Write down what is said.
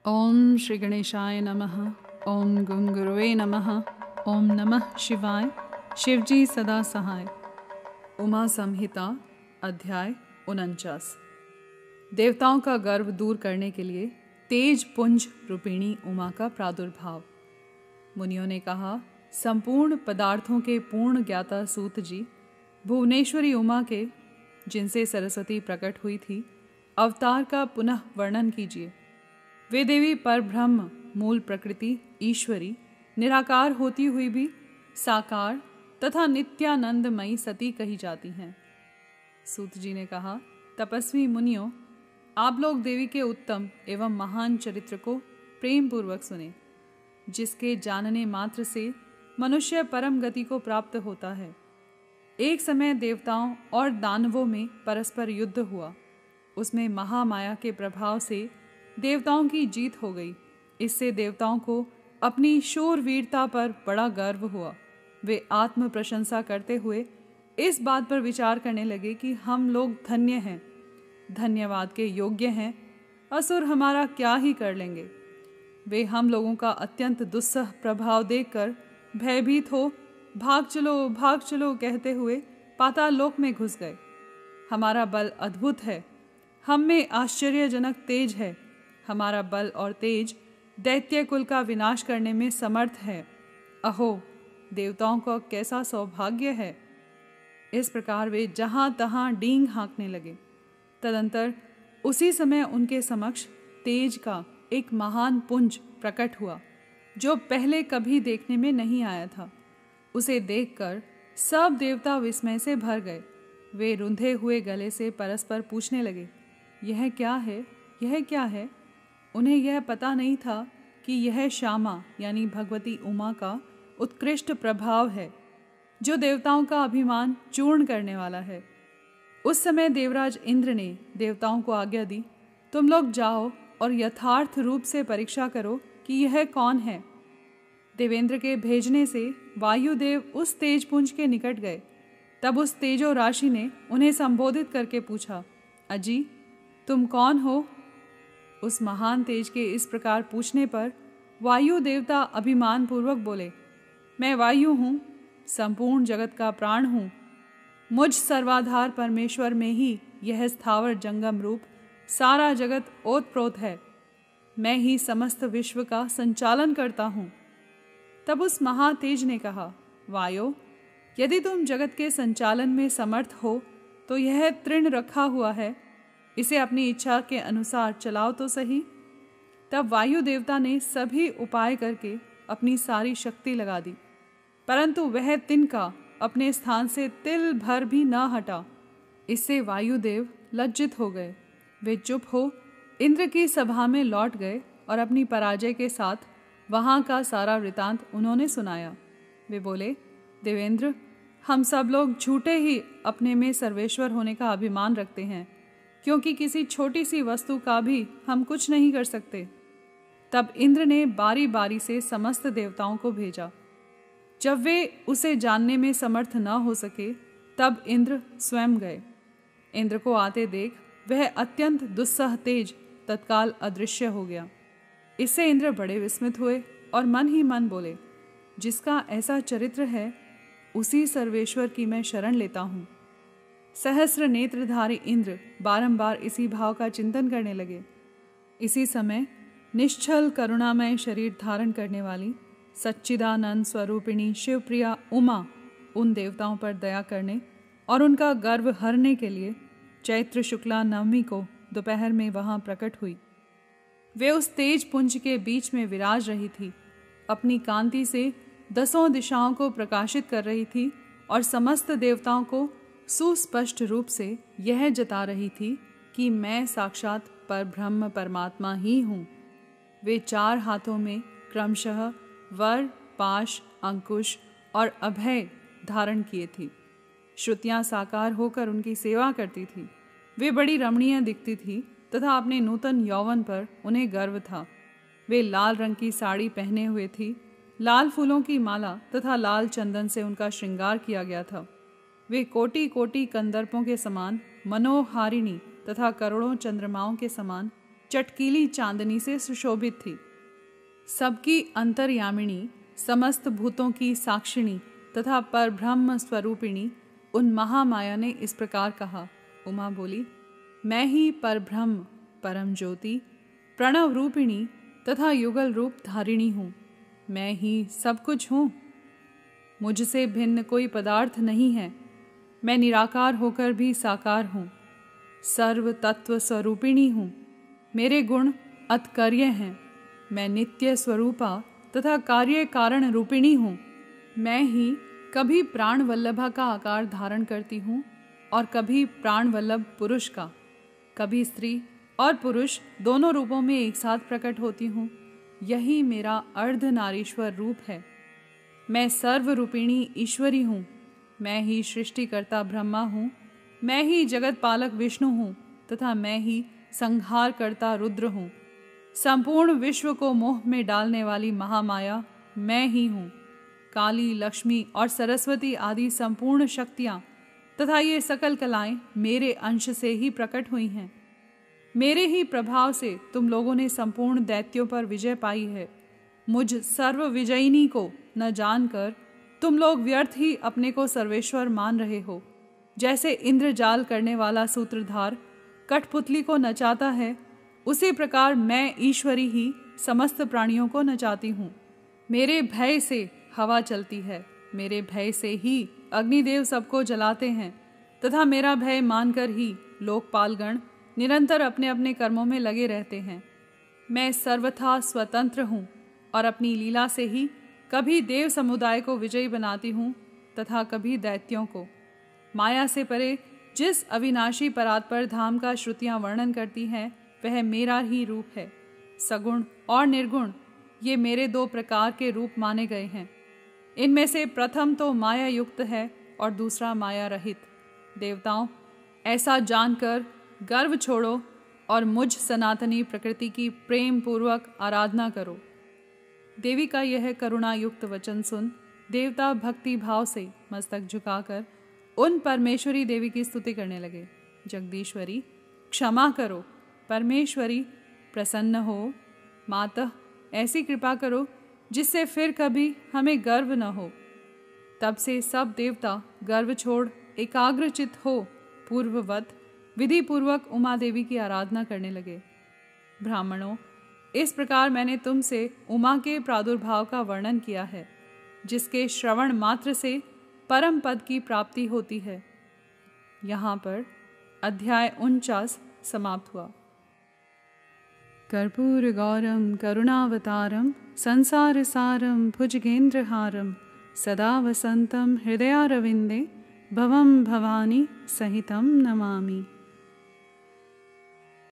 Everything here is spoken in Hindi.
ओम श्री गणेशाय नमः। ओम गं गुरुवे नमः। ओम नमः शिवाय। शिवजी सदा सहाय। उमा संहिता अध्याय 49। देवताओं का गर्व दूर करने के लिए तेज पुंज रूपिणी उमा का प्रादुर्भाव। मुनियों ने कहा, संपूर्ण पदार्थों के पूर्ण ज्ञाता सूत जी, भुवनेश्वरी उमा के, जिनसे सरस्वती प्रकट हुई थी, अवतार का पुनः वर्णन कीजिए। वे देवी परब्रह्म, मूल प्रकृति, ईश्वरी, निराकार होती हुई भी साकार तथा नित्यानंदमयी सती कही जाती हैं। सूत जी ने कहा, तपस्वी मुनियों, आप लोग देवी के उत्तम एवं महान चरित्र को प्रेम पूर्वक सुने, जिसके जानने मात्र से मनुष्य परम गति को प्राप्त होता है। एक समय देवताओं और दानवों में परस्पर युद्ध हुआ। उसमें महामाया के प्रभाव से देवताओं की जीत हो गई। इससे देवताओं को अपनी शूरवीरता पर बड़ा गर्व हुआ। वे आत्म प्रशंसा करते हुए इस बात पर विचार करने लगे कि हम लोग धन्य हैं, धन्यवाद के योग्य हैं, असुर हमारा क्या ही कर लेंगे। वे हम लोगों का अत्यंत दुस्सह प्रभाव देखकर भयभीत हो भाग चलो कहते हुए पाताल लोक में घुस गए। हमारा बल अद्भुत है, हम में आश्चर्यजनक तेज है। हमारा बल और तेज दैत्य कुल का विनाश करने में समर्थ है। अहो, देवताओं का कैसा सौभाग्य है। इस प्रकार वे जहां तहां डींग हाँकने लगे। तदंतर उसी समय उनके समक्ष तेज का एक महान पुंज प्रकट हुआ, जो पहले कभी देखने में नहीं आया था। उसे देखकर सब देवता विस्मय से भर गए। वे रुंधे हुए गले से परस्पर पूछने लगे, यह क्या है, यह क्या है। उन्हें यह पता नहीं था कि यह श्यामा यानी भगवती उमा का उत्कृष्ट प्रभाव है, जो देवताओं का अभिमान चूर्ण करने वाला है। उस समय देवराज इंद्र ने देवताओं को आज्ञा दी, तुम लोग जाओ और यथार्थ रूप से परीक्षा करो कि यह कौन है। देवेंद्र के भेजने से वायुदेव उस तेजपुंज के निकट गए। तब उस तेजो राशि ने उन्हें संबोधित करके पूछा, अजी, तुम कौन हो। उस महान तेज के इस प्रकार पूछने पर वायु देवता अभिमान पूर्वक बोले, मैं वायु हूँ, संपूर्ण जगत का प्राण हूँ। मुझ सर्वाधार परमेश्वर में ही यह स्थावर जंगम रूप सारा जगत ओतप्रोत है। मैं ही समस्त विश्व का संचालन करता हूँ। तब उस महातेज ने कहा, वायो, यदि तुम जगत के संचालन में समर्थ हो तो यह तृण रखा हुआ है, इसे अपनी इच्छा के अनुसार चलाओ तो सही। तब वायु देवता ने सभी उपाय करके अपनी सारी शक्ति लगा दी, परंतु वह तिनका अपने स्थान से तिल भर भी न हटा। इससे वायुदेव लज्जित हो गए। वे चुप हो इंद्र की सभा में लौट गए और अपनी पराजय के साथ वहाँ का सारा वृतांत उन्होंने सुनाया। वे बोले, देवेंद्र, हम सब लोग झूठे ही अपने में सर्वेश्वर होने का अभिमान रखते हैं, क्योंकि किसी छोटी सी वस्तु का भी हम कुछ नहीं कर सकते। तब इंद्र ने बारी बारी से समस्त देवताओं को भेजा। जब वे उसे जानने में समर्थ न हो सके, तब इंद्र स्वयं गए। इंद्र को आते देख वह अत्यंत दुस्सह तेज तत्काल अदृश्य हो गया। इससे इंद्र बड़े विस्मित हुए और मन ही मन बोले, जिसका ऐसा चरित्र है, उसी सर्वेश्वर की मैं शरण लेता हूँ। सहस्र नेत्रधारी इंद्र बारंबार इसी भाव का चिंतन करने लगे। इसी समय निश्चल करुणामय शरीर धारण करने वाली सच्चिदानंद स्वरूपिणी शिवप्रिया उमा उन देवताओं पर दया करने और उनका गर्व हरने के लिए चैत्र शुक्ला नवमी को दोपहर में वहां प्रकट हुई। वे उस तेज पुंज के बीच में विराज रही थी, अपनी कांति से दसों दिशाओं को प्रकाशित कर रही थी और समस्त देवताओं को सुस्पष्ट रूप से यह जता रही थी कि मैं साक्षात परब्रह्म परमात्मा ही हूँ। वे 4 हाथों में क्रमशः वर, पाश, अंकुश और अभय धारण किए थी। श्रुतियाँ साकार होकर उनकी सेवा करती थी। वे बड़ी रमणीय दिखती थी तथा अपने नूतन यौवन पर उन्हें गर्व था। वे लाल रंग की साड़ी पहने हुए थी। लाल फूलों की माला तथा लाल चंदन से उनका श्रृंगार किया गया था। वे कोटि कोटि कंदर्पों के समान मनोहारिणी तथा करोड़ों चंद्रमाओं के समान चटकीली चांदनी से सुशोभित थी। सबकी अंतर्यामिनी, समस्त भूतों की साक्षिणी तथा परब्रह्म स्वरूपिणी उन महामाया ने इस प्रकार कहा। उमा बोली, मैं ही परब्रह्म, परम ज्योति, प्रणव रूपिणी तथा युगल रूप धारिणी हूँ। मैं ही सब कुछ हूँ। मुझसे भिन्न कोई पदार्थ नहीं है। मैं निराकार होकर भी साकार हूँ। सर्व तत्व स्वरूपिणी हूँ। मेरे गुण अतकर्य हैं। मैं नित्य स्वरूपा तथा कार्य कारण रूपिणी हूँ। मैं ही कभी प्राण वल्लभा का आकार धारण करती हूँ और कभी प्राण वल्लभ पुरुष का, कभी स्त्री और पुरुष दोनों रूपों में एक साथ प्रकट होती हूँ। यही मेरा अर्धनारीश्वर रूप है। मैं सर्वरूपिणी ईश्वरी हूँ। मैं ही सृष्टिकर्ता ब्रह्मा हूँ। मैं ही जगत पालक विष्णु हूँ तथा मैं ही संहार करता रुद्र हूँ। संपूर्ण विश्व को मोह में डालने वाली महामाया मैं ही हूँ। काली, लक्ष्मी और सरस्वती आदि संपूर्ण शक्तियाँ तथा ये सकल कलाएं मेरे अंश से ही प्रकट हुई हैं। मेरे ही प्रभाव से तुम लोगों ने संपूर्ण दैत्यों पर विजय पाई है। मुझ सर्व विजयिनी को न जानकर तुम लोग व्यर्थ ही अपने को सर्वेश्वर मान रहे हो। जैसे इंद्रजाल करने वाला सूत्रधार कठपुतली को नचाता है, उसी प्रकार मैं ईश्वरी ही समस्त प्राणियों को नचाती हूँ। मेरे भय से हवा चलती है। मेरे भय से ही अग्निदेव सबको जलाते हैं तथा मेरा भय मानकर ही लोकपालगण निरंतर अपने अपने कर्मों में लगे रहते हैं। मैं सर्वथा स्वतंत्र हूँ और अपनी लीला से ही कभी देव समुदाय को विजयी बनाती हूँ तथा कभी दैत्यों को। माया से परे जिस अविनाशी परात्पर धाम का श्रुतियाँ वर्णन करती हैं, वह मेरा ही रूप है। सगुण और निर्गुण ये मेरे दो प्रकार के रूप माने गए हैं। इनमें से प्रथम तो माया युक्त है और दूसरा माया रहित। देवताओं, ऐसा जानकर गर्व छोड़ो और मुझ सनातनी प्रकृति की प्रेम पूर्वक आराधना करो। देवी का यह करुणा युक्त वचन सुन देवता भक्ति भाव से मस्तक झुकाकर उन परमेश्वरी देवी की स्तुति करने लगे। जगदीश्वरी, क्षमा करो। परमेश्वरी, प्रसन्न हो। मातः, ऐसी कृपा करो जिससे फिर कभी हमें गर्व न हो। तब से सब देवता गर्व छोड़ एकाग्रचित हो पूर्ववत विधि पूर्वक उमा देवी की आराधना करने लगे। ब्राह्मणों, इस प्रकार मैंने तुमसे उमा के प्रादुर्भाव का वर्णन किया है, जिसके श्रवण मात्र से परम पद की प्राप्ति होती है। यहाँ पर अध्याय 49 समाप्त हुआ। कर्पूर गौरम करुणावतारम संसार सारम भुजगेंद्रहारम सदा वसंतम हृदयारविंदे भवम भवानी सहितम नमामि।